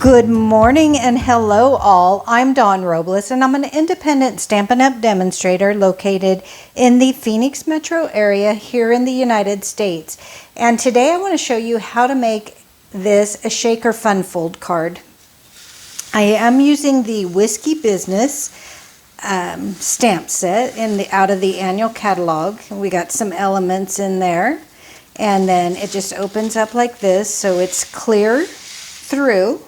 Good morning and hello all. I'm Dawn Robles and I'm an independent Stampin' Up! Demonstrator located in the Phoenix metro area here in the United States. And today I want to show you how to make this a shaker fun fold card. I am using the Whiskey Business stamp set out of the annual catalog. We got some elements in there, and then it just opens up like this, so it's clear through.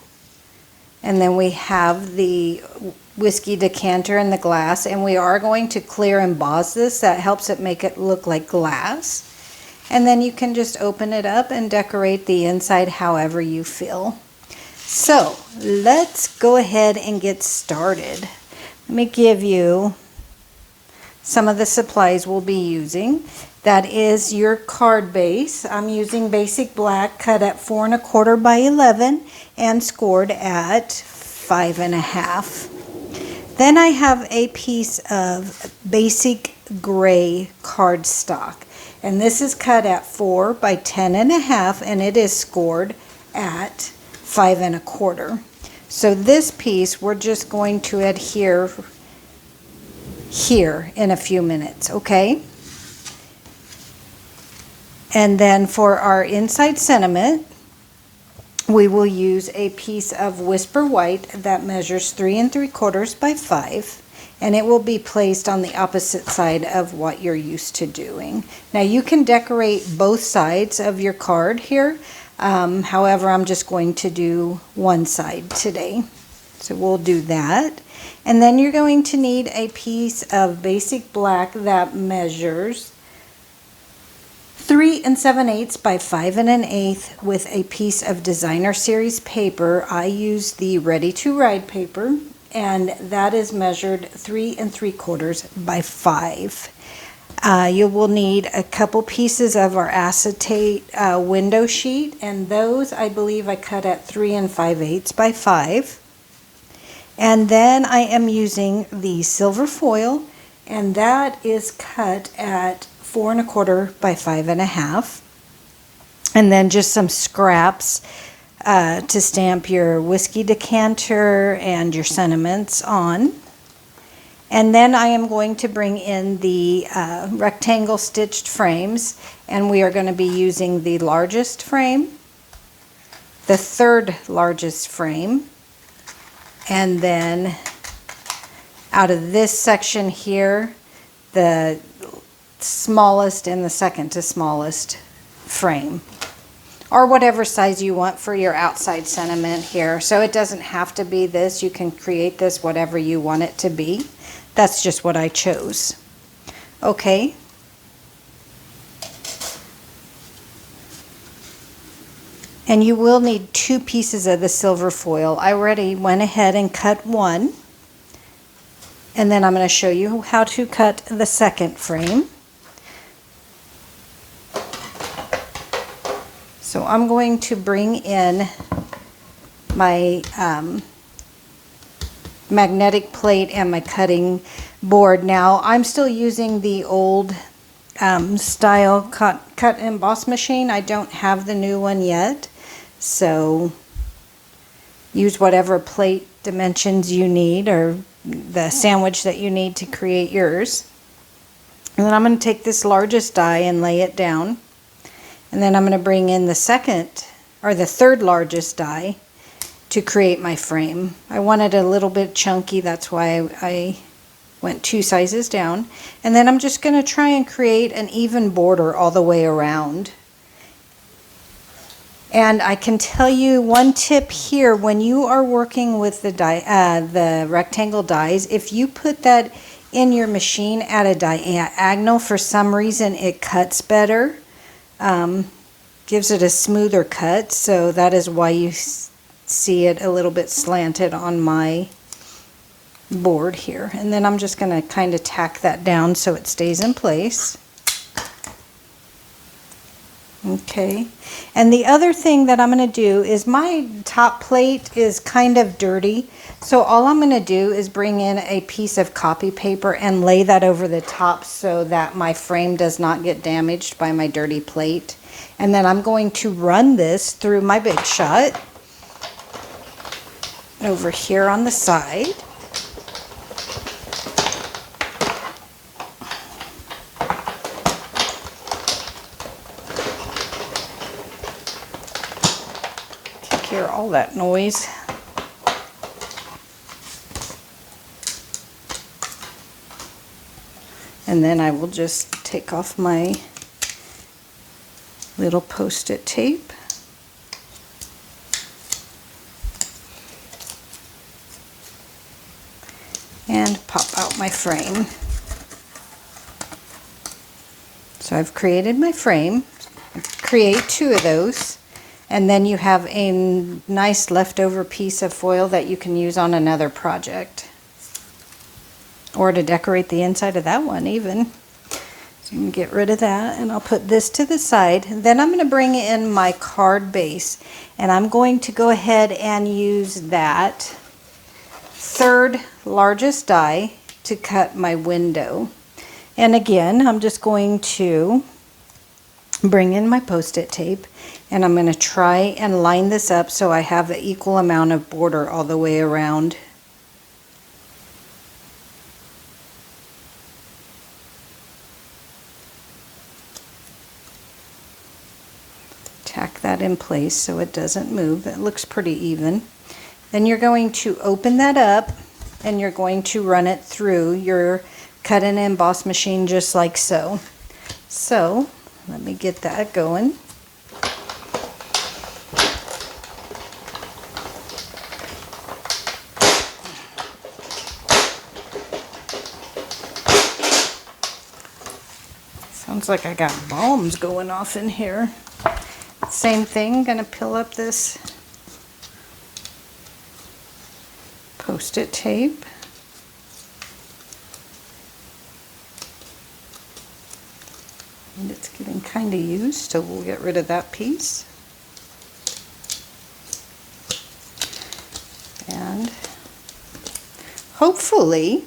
And then we have the whiskey decanter in the glass, and we are going to clear emboss this. That helps it make it look like glass. And then you can just open it up and decorate the inside however you feel. So let's go ahead and get started. Let me give you some of the supplies we'll be using. That is your card base. I'm using basic black, cut at 4 1/4 by 11 and scored at 5 1/2. Then I have a piece of basic gray cardstock, and this is cut at 4 by 10 1/2, and it is scored at 5 1/4. So this piece we're just going to adhere here in a few minutes, okay? And then for our inside sentiment, we will use a piece of Whisper White that measures 3 3/4 by 5, and it will be placed on the opposite side of what you're used to doing. Now you can decorate both sides of your card here. However, I'm just going to do one side today. So we'll do that. And then you're going to need a piece of basic black that measures 3 7/8 by 5 1/8 with a piece of Designer Series paper. I use the Ready to Ride paper, and that is measured 3 3/4 by 5. You will need a couple pieces of our acetate window sheet, and those I believe I cut at 3 5/8 by 5. And then I am using the silver foil, and that is cut at 4 1/4 by 5 1/2. And then just some scraps to stamp your whiskey decanter and your sentiments on. And then I am going to bring in the rectangle stitched frames, and we are going to be using the largest frame, the third largest frame, and then out of this section here, the smallest and the second to smallest frame, or whatever size you want for your outside sentiment here. So it doesn't have to be this. You can create this whatever you want it to be. That's just what I chose. Okay. And you will need 2 pieces of the silver foil. I already went ahead and cut one. And then I'm going to show you how to cut the second frame. So I'm going to bring in my magnetic plate and my cutting board. Now I'm still using the old style cut emboss machine. I don't have the new one yet, so use whatever plate dimensions you need, or the sandwich that you need to create yours. And then I'm going to take this largest die and lay it down, and then I'm going to bring in the third largest die to create my frame. I wanted a little bit chunky, that's why I went 2 sizes down. And then I'm just going to try and create an even border all the way around. And I can tell you one tip here: when you are working with the rectangle dies, if you put that in your machine at a diagonal, for some reason it cuts better, gives it a smoother cut. So that is why you see it a little bit slanted on my board here. And then I'm just going to kind of tack that down so it stays in place. Okay, and the other thing that I'm going to do is, my top plate is kind of dirty, so all I'm going to do is bring in a piece of copy paper and lay that over the top so that my frame does not get damaged by my dirty plate. And then I'm going to run this through my Big Shot. over here on the side. Take care of all that noise. And then I will just take off my little Post-it tape. And pop out my frame. So I've created my frame. Create 2 of those, and then you have a nice leftover piece of foil that you can use on another project, or to decorate the inside of that one even. So you can get rid of that, and I'll put this to the side. Then I'm going to bring in my card base, and I'm going to go ahead and use that 3rd largest die to cut my window. And again, I'm just going to bring in my Post-it tape, and I'm going to try and line this up so I have the equal amount of border all the way around. Tack that in place so it doesn't move. It looks pretty even. Then you're going to open that up, and you're going to run it through your cut and emboss machine just like so. So let me get that going. Sounds like I got bombs going off in here. Same thing, gonna peel up this Post-it tape. And it's getting kind of used, so we'll get rid of that piece. And hopefully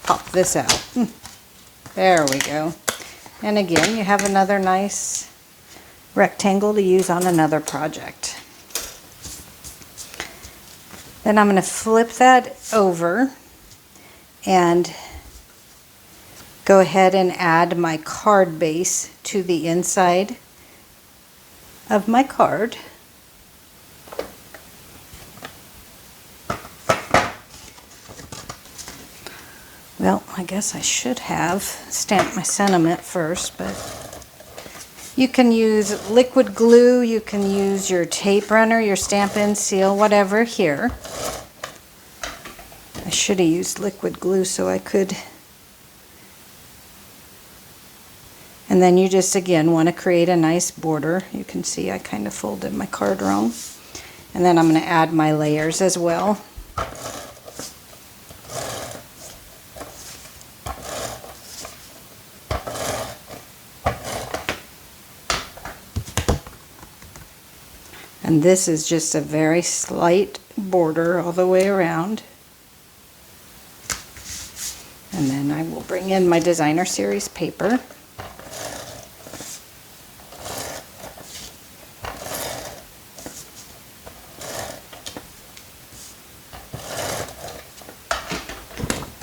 pop this out. There we go. And again, you have another nice rectangle to use on another project. Then I'm going to flip that over and go ahead and add my card base to the inside of my card. Well, I guess I should have stamped my sentiment first, but you can use liquid glue, you can use your tape runner, your Stampin' seal, whatever here. I should have used liquid glue so I could. And then you just, again, want to create a nice border. You can see I kind of folded my card wrong. And then I'm going to add my layers as well. And this is just a very slight border all the way around. And then I will bring in my Designer Series paper.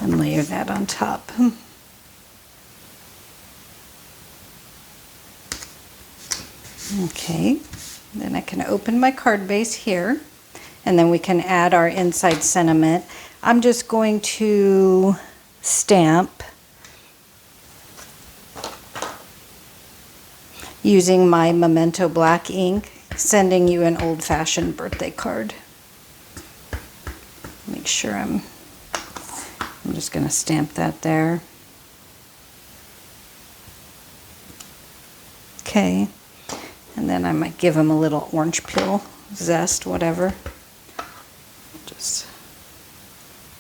And layer that on top. Okay. Then I can open my card base here, and then we can add our inside sentiment. I'm just going to stamp using my Memento black ink, sending you an old-fashioned birthday card. Make sure I'm just going to stamp that there. Okay. And then I might give them a little orange peel, zest, whatever. Just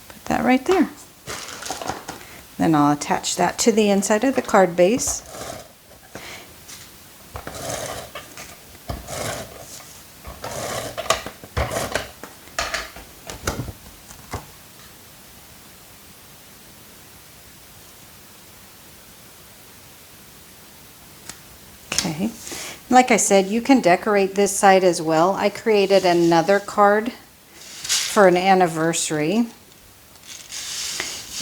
put that right there. Then I'll attach that to the inside of the card base. Okay. Like I said, you can decorate this side as well. I created another card for an anniversary.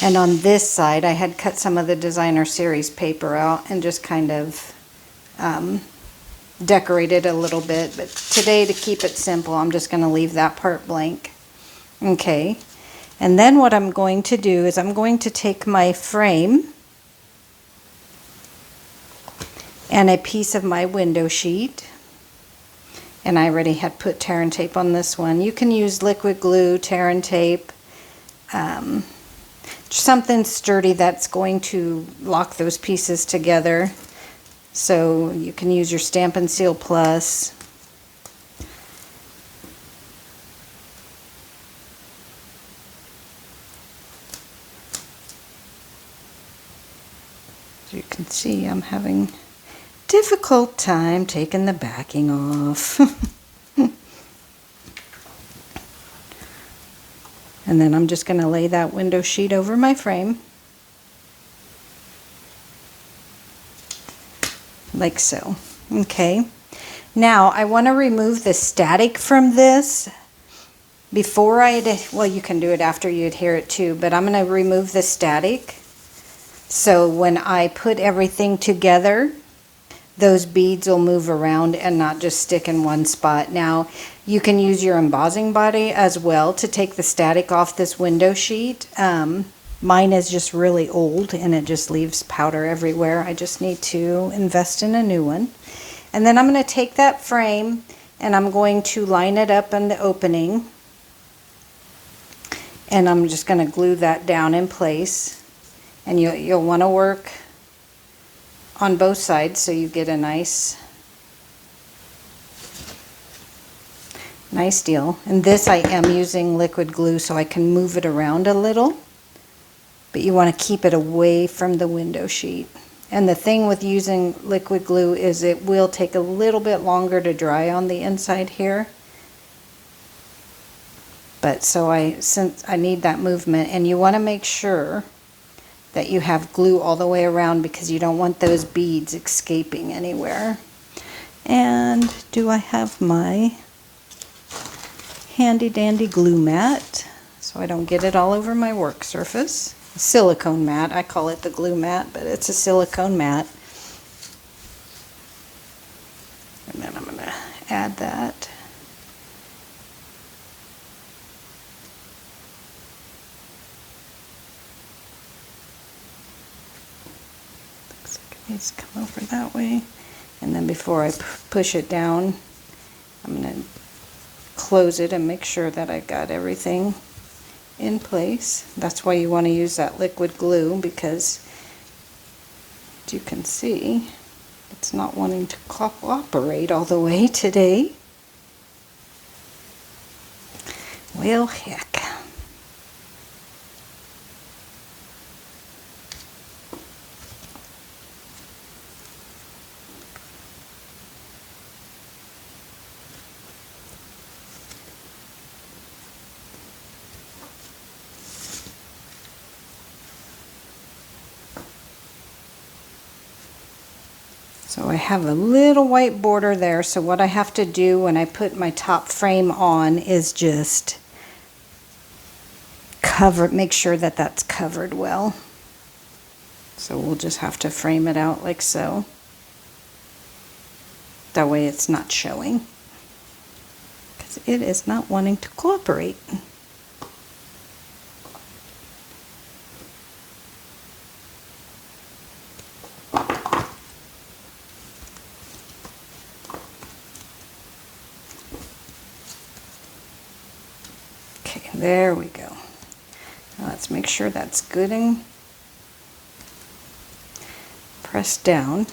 And on this side, I had cut some of the designer series paper out and just kind of decorated a little bit. But today, to keep it simple, I'm just going to leave that part blank. Okay. And then what I'm going to do is I'm going to take my frame and a piece of my window sheet, and I already had put tear and tape on this one. You can use liquid glue, tear and tape, something sturdy that's going to lock those pieces together. So you can use your Stampin' Seal Plus. As you can see, I'm having difficult time taking the backing off. And then I'm just going to lay that window sheet over my frame, like so. Okay. Now I want to remove the static from this before well, you can do it after you adhere it too, but I'm going to remove the static. So when I put everything together, those beads will move around and not just stick in one spot. Now, you can use your embossing body as well to take the static off this window sheet. Mine is just really old and it just leaves powder everywhere. I just need to invest in a new one. And then I'm going to take that frame and I'm going to line it up in the opening. And I'm just going to glue that down in place. And you'll want to work on both sides so you get a nice deal. And this I am using liquid glue so I can move it around a little, but you want to keep it away from the window sheet. And the thing with using liquid glue is it will take a little bit longer to dry on the inside here. But since I need that movement, and you want to make sure that you have glue all the way around because you don't want those beads escaping anywhere. And do I have my handy dandy glue mat so I don't get it all over my work surface? A silicone mat. I call it the glue mat, but it's a silicone mat. And then I'm going to add that. Needs to come over that way, and then before I push it down, I'm going to close it and make sure that I got everything in place. That's why you want to use that liquid glue, because as you can see, it's not wanting to cooperate all the way today. Well, heck. So I have a little white border there, so what I have to do when I put my top frame on is just make sure that that's covered well. So we'll just have to frame it out like so. That way it's not showing, because it is not wanting to cooperate. There we go. Now let's make sure that's good and pressed down.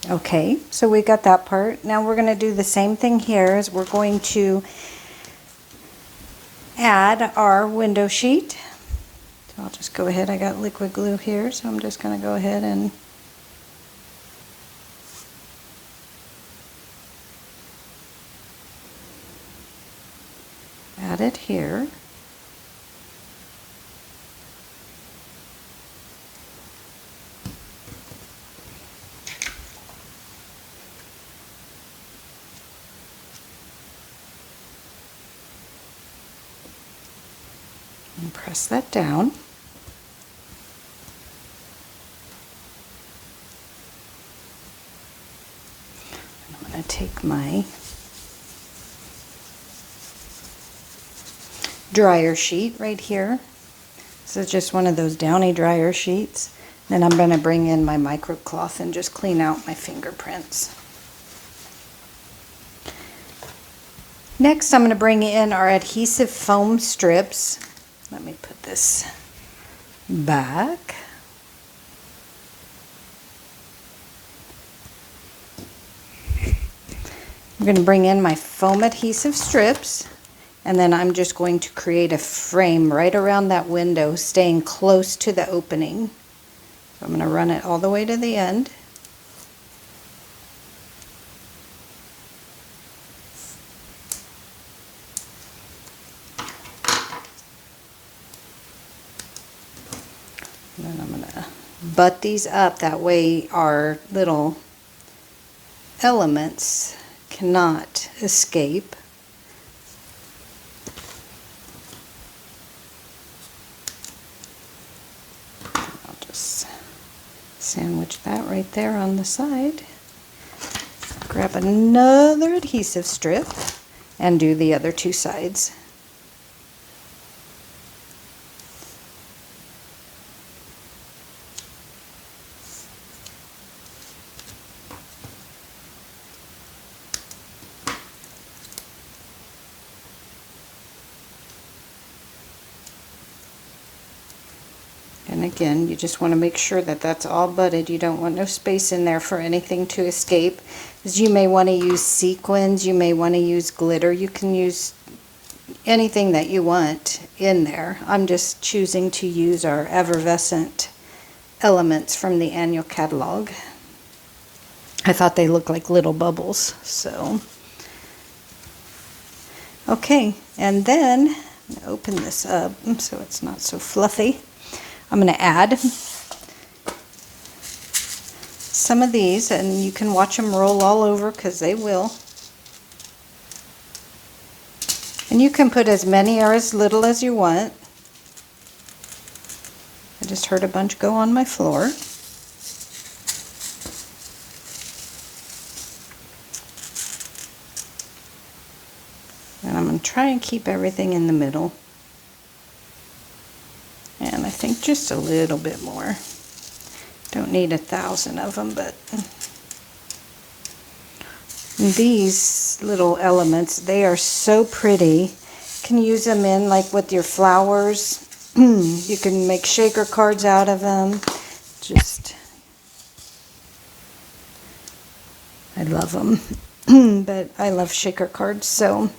Okay, so we got that part. Now we're going to do the same thing here. As we're going to add our window sheet. So I'll just go ahead. I got liquid glue here, so I'm just going to go ahead and add it here. And press that down. I'm going to take my dryer sheet right here. This is just one of those downy dryer sheets. Then I'm going to bring in my microcloth and just clean out my fingerprints. Next, I'm going to bring in our adhesive foam strips. Let me put this back. I'm going to bring in my foam adhesive strips, and then I'm just going to create a frame right around that window, staying close to the opening. So I'm going to run it all the way to the end. And then I'm going to butt these up, that way our little elements cannot escape. I'll just sandwich that right there on the side. Grab another adhesive strip and do the other two sides. And again, you just want to make sure that that's all butted. You don't want no space in there for anything to escape. As you may want to use sequins, you may want to use glitter. You can use anything that you want in there. I'm just choosing to use our effervescent elements from the annual catalog. I thought they looked like little bubbles, so. Okay, and then I'm going to open this up so it's not so fluffy. I'm going to add some of these, and you can watch them roll all over because they will. And you can put as many or as little as you want. I just heard a bunch go on my floor. And I'm going to try and keep everything in the middle. And I think just a little bit more. Don't need 1,000 of them, but these little elements, they are so pretty. You can use them in like with your flowers. You can make shaker cards out of them. Just, I love them. But I love shaker cards, so.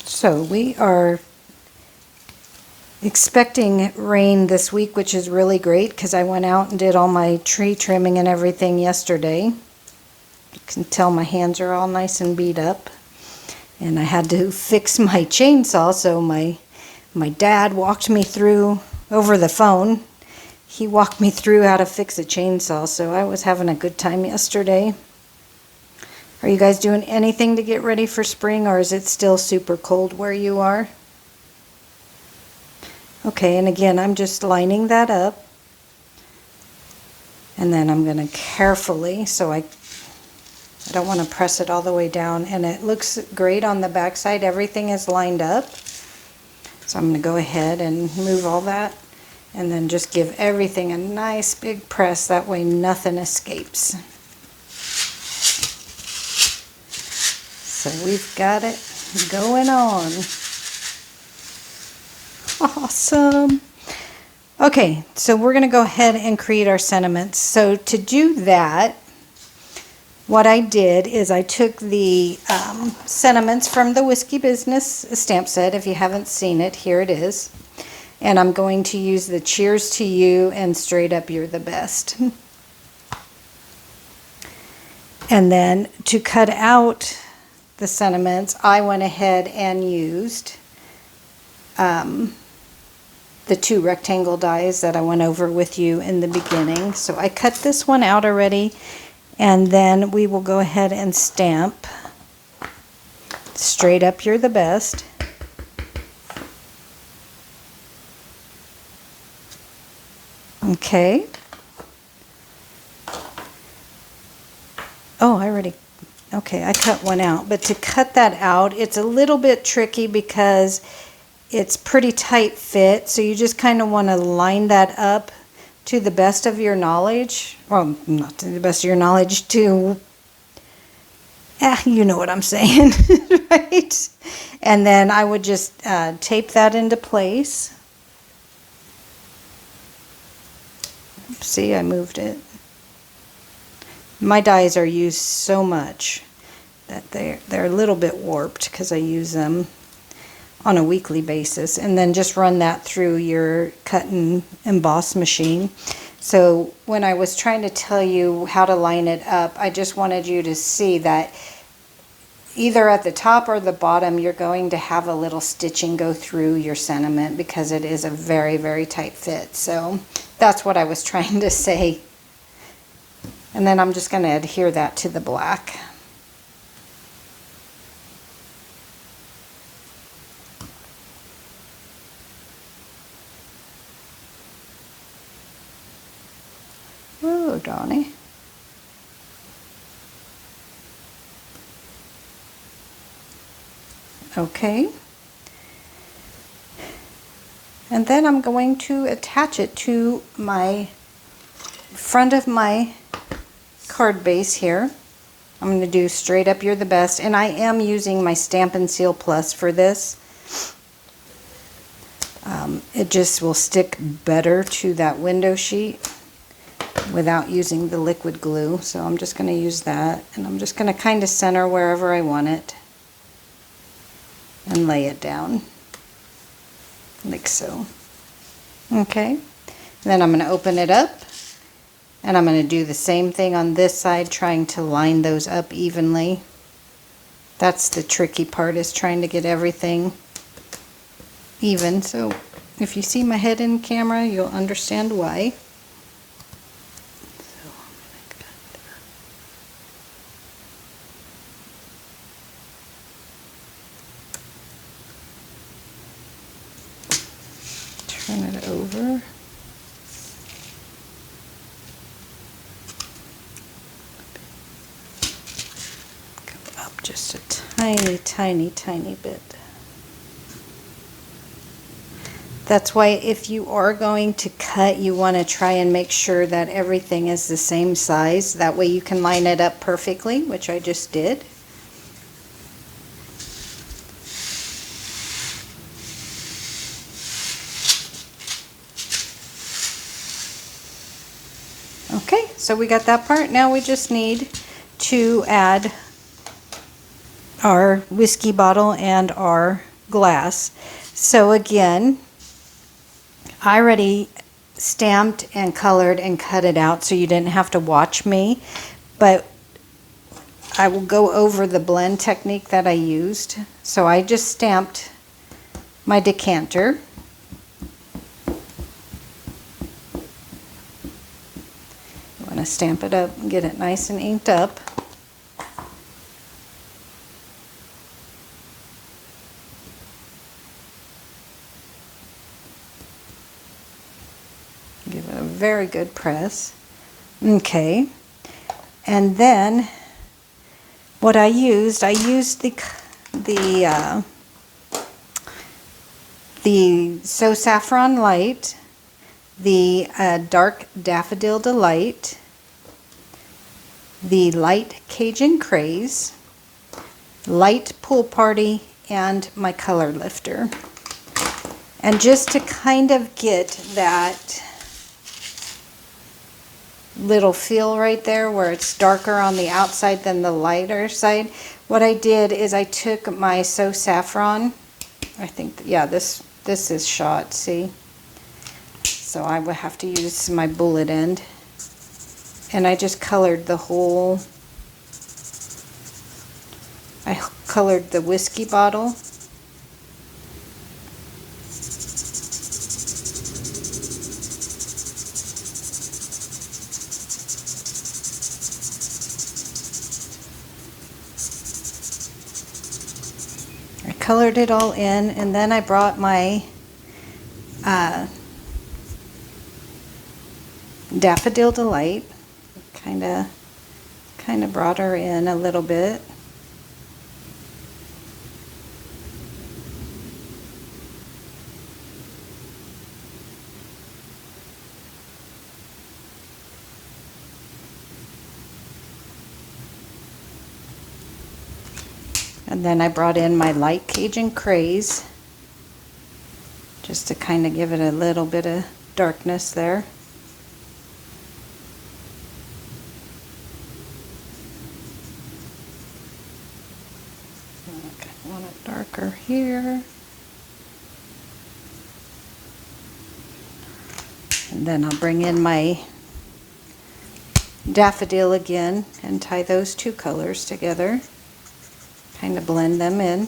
So we are expecting rain this week, which is really great because I went out and did all my tree trimming and everything yesterday. You can tell my hands are all nice and beat up. And I had to fix my chainsaw, so my dad walked me through over the phone. He walked me through how to fix a chainsaw, so I was having a good time yesterday. Are you guys doing anything to get ready for spring, or is it still super cold where you are? Okay, and again, I'm just lining that up. And then I'm going to carefully, so I don't want to press it all the way down. And it looks great on the back side. Everything is lined up. So I'm going to go ahead and move all that. And then just give everything a nice big press. That way nothing escapes. So we've got it going on. Awesome. Okay, so we're going to go ahead and create our sentiments. So to do that, what I did is I took the sentiments from the Whiskey Business stamp set. If you haven't seen it, here it is. And I'm going to use the Cheers to You and Straight Up You're the Best. And then to cut out the sentiments, I went ahead and used the 2 rectangle dies that I went over with you in the beginning. So I cut this one out already, and then we will go ahead and stamp Straight Up You're the Best. Okay. Oh, I cut one out. But to cut that out, it's a little bit tricky because it's pretty tight fit. So you just kind of want to line that up to the best of your knowledge. Well, not to the best of your knowledge, you know what I'm saying, right? And then I would just tape that into place. See, I moved it. My dies are used so much that they're a little bit warped because I use them on a weekly basis. And then just run that through your cut and emboss machine. So when I was trying to tell you how to line it up, I just wanted you to see that either at the top or the bottom, you're going to have a little stitching go through your sentiment because it is a very, very tight fit. So that's what I was trying to say. And then I'm just going to adhere that to the black. Oh, Donnie. Okay. And then I'm going to attach it to my front of my card base here. I'm going to do Straight Up You're the Best, and I am using my Stampin' Seal Plus for this. It just will stick better to that window sheet without using the liquid glue. So I'm just going to use that, and I'm just going to kind of center wherever I want it and lay it down like so. Okay, and then I'm going to open it up, and I'm going to do the same thing on this side, trying to line those up evenly. That's the tricky part, is trying to get everything even. So if you see my head in camera, you'll understand why. So I'm going to turn it over. Go up just a tiny, tiny, tiny bit. That's why if you are going to cut, you want to try and make sure that everything is the same size. That way you can line it up perfectly, which I just did. Okay, so we got that part. Now we just need to add our whiskey bottle and our glass. So again, I already stamped and colored and cut it out so you didn't have to watch me, but I will go over the blend technique that I used. So I just stamped my decanter. You want to stamp it up and get it nice and inked up. Give it a very good press. Okay, and then what I used the So Saffron Light, the Dark Daffodil Delight, the Light Cajun Craze, Light Pool Party, and my Color Lifter. And just to kind of get that little feel right there where it's darker on the outside than the lighter side, what I did is I took my So Saffron, I think, yeah, this is shot, see? So I would have to use my bullet end. And I just colored the whole, I colored the whiskey bottle. colored it all in, and then I brought my Daffodil Delight, kind of brought her in a little bit. And then I brought in my light Cajun Craze, just to kind of give it a little bit of darkness there. Okay, I want it darker here. And then I'll bring in my Daffodil again and tie those two colors together. Kind of blend them in.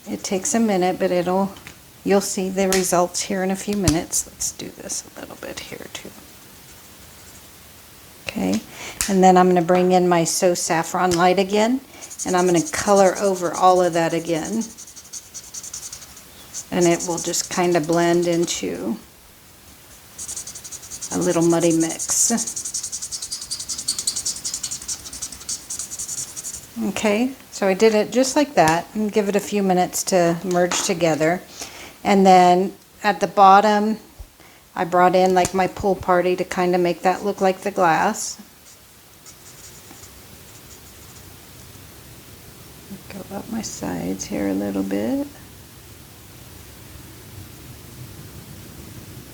It takes a minute, but you'll see the results here in a few minutes. Let's do this a little bit here too. Okay, and then I'm going to bring in my So Saffron Light again, and I'm going to color over all of that again. And it will just kind of blend into a little muddy mix. Okay, so I did it just like that and give it a few minutes to merge together. And then at the bottom, I brought in like my pool party to kind of make that look like the glass. Go up my sides here a little bit.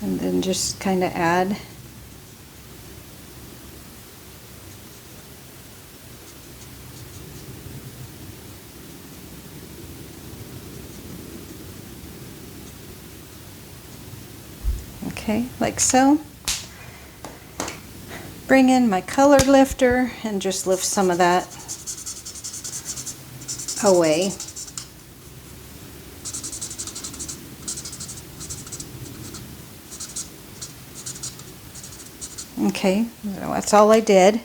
And then just kind of add okay, like so. Bring in my color lifter and just lift some of that away. Okay, so that's all I did.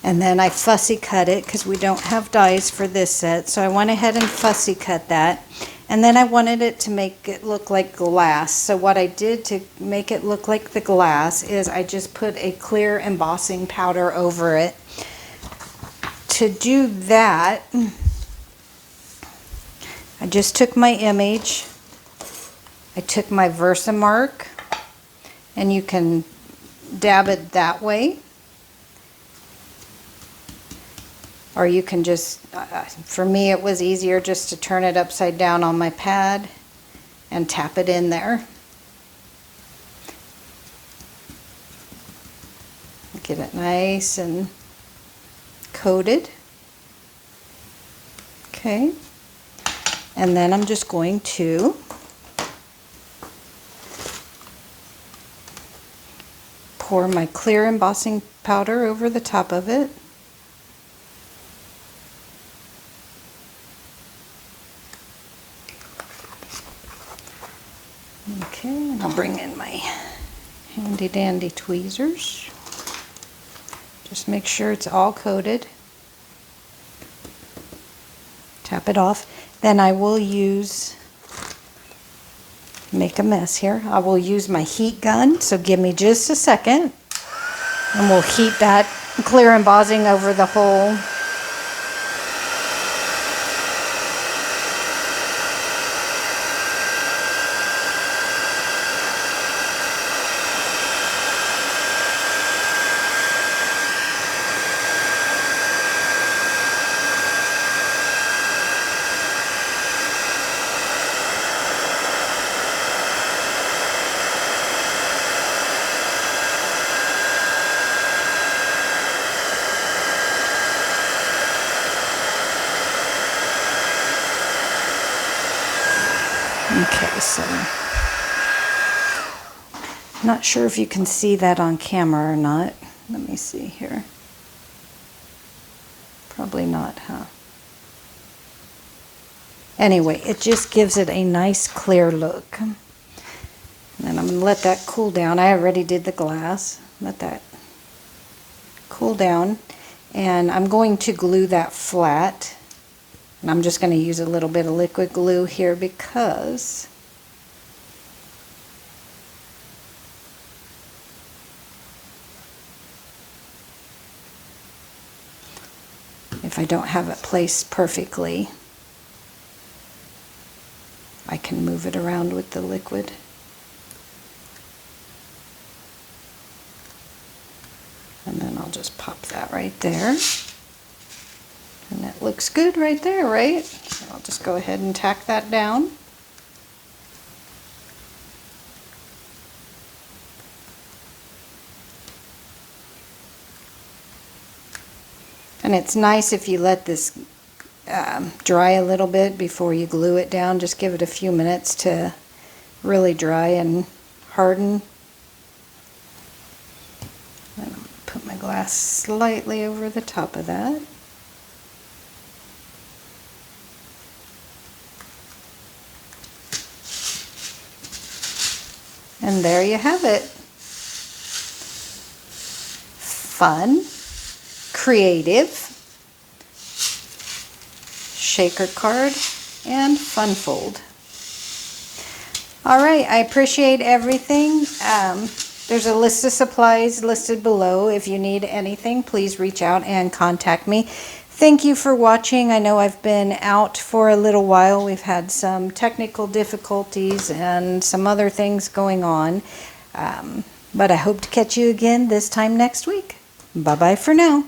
And then I fussy cut it because we don't have dies for this set, so I went ahead and fussy cut that. And then I wanted it to make it look like glass. So what I did to make it look like the glass is I just put a clear embossing powder over it. To do that, I just took my image, I took my Versamark, and you can dab it that way. Or you can just, for me it was easier just to turn it upside down on my pad and tap it in there. Get it nice and coated. Okay. And then I'm just going to pour my clear embossing powder over the top of it. Okay, and I'll bring in my handy dandy tweezers. Just make sure it's all coated. Tap it off. Then I will make a mess here. I will use my heat gun, so give me just a second. And we'll heat that clear embossing over the whole. Okay, so not sure if you can see that on camera or not. Let me see here. Probably not, huh? Anyway, it just gives it a nice clear look. And then I'm going to let that cool down. I already did the glass. Let that cool down. And I'm going to glue that flat. And I'm just going to use a little bit of liquid glue here because if I don't have it placed perfectly, I can move it around with the liquid. And then I'll just pop that right there. And that looks good right there, right? So I'll just go ahead and tack that down. And it's nice if you let this dry a little bit before you glue it down. Just give it a few minutes to really dry and harden. I'm going to put my glass slightly over the top of that. And there you have it. Fun, creative, shaker card, and fun fold. All right, I appreciate everything. There's a list of supplies listed below. If you need anything, please reach out and contact me. Thank you for watching. I know I've been out for a little while. We've had some technical difficulties and some other things going on. But I hope to catch you again this time next week. Bye-bye for now.